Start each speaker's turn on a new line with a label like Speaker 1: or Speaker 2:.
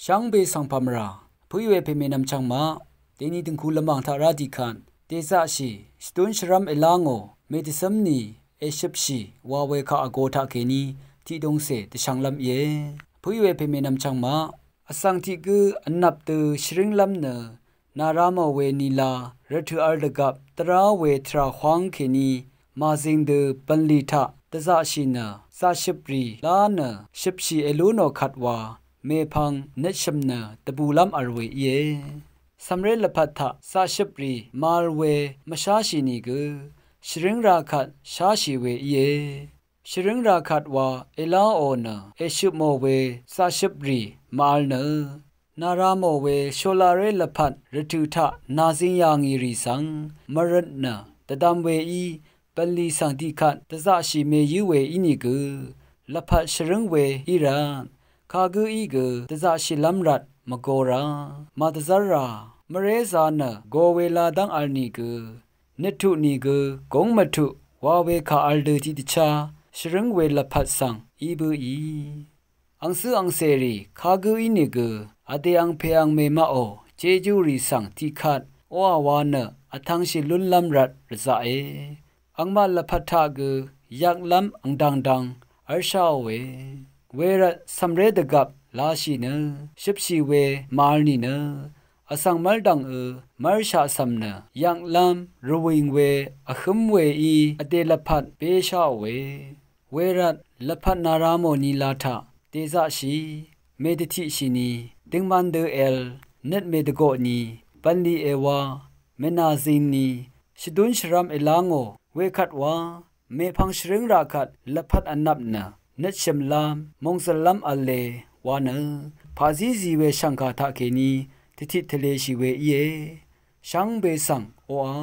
Speaker 1: ช่างเบสังพามราผู้อยู่เพเมนำช่างมาเดนีถึงคูละมังทาราดิคันเตซาชีสตุนชรัมเอลางโอเมติซัมนีเอชิบชีวาเวคาอโกทาเคนีที่ดงเสตช่างลำเยผู้อยู่เพเมนำช่างมาอสังทิกืออันนับตือชริงลำเนนารามเวนีลาเรทุอัลดกับตราเวทราขวางเคนีมาซิงเดปันลีทาตะซาชินาซาชิปรีลาเนชิบชีเอลูโนขัดวาเมพังเนชมนาตะบูลัมอรเวเยสำเร็จละพัทธะซาชิปรีมาลเวมชาชินีกือชริงราคัดชาชิเวเยชริงราคัดวาเอลาโอนาเอชุโมเวซาชิปรีมาลเนนารามเวโชลาเรละพัดรทุทะนาซิงยางีริสังมรัตนาตะดัมเวอีปลีสังติคัดตะซาชิเมยูเวอินิกือละพัดชริงเวอิรานคากูอีกือตะซาชิลัมรัดมโกรามาตะซารามเรซานะโกเวลาดังอัลนีกือนิทุนีกือกงมทุวาเวคาอัลเดติติชาชริงเวละพัดสังอีบูอีอังซืออังเซรีคากูอีนิกืออเดอังเพอังเมมาโอเจจูรีสังที่คัดโออาวานะอทังชิลุนลัมรัดรซาเออังมาละพัทธากือยักลัมอังดังดังอัลชาเวเวรสัมเรดกับลาชีเนชิบชีเวมาลนีเนอสังมัลดังมัลชาสัมเนยังลัมรวิงเวอขมเวอีอเดลพัดเปชาเวเวรัดละพัดนารามนีลาทาเตซาชีเมดิทิชินีดิงมันเดเอลเนตเมดโกนีปันลีเอวาเมนาซินนีชดุนชรัมเอลางโอเวคัดวาเมพังชริงราคัดละพัดอันนับนาเนตชมลามมงสลัมอัลเลวานะพาซีซีเวชังคาทาเคนีทิทิทะเลชิเวเยช่างเบสังโออา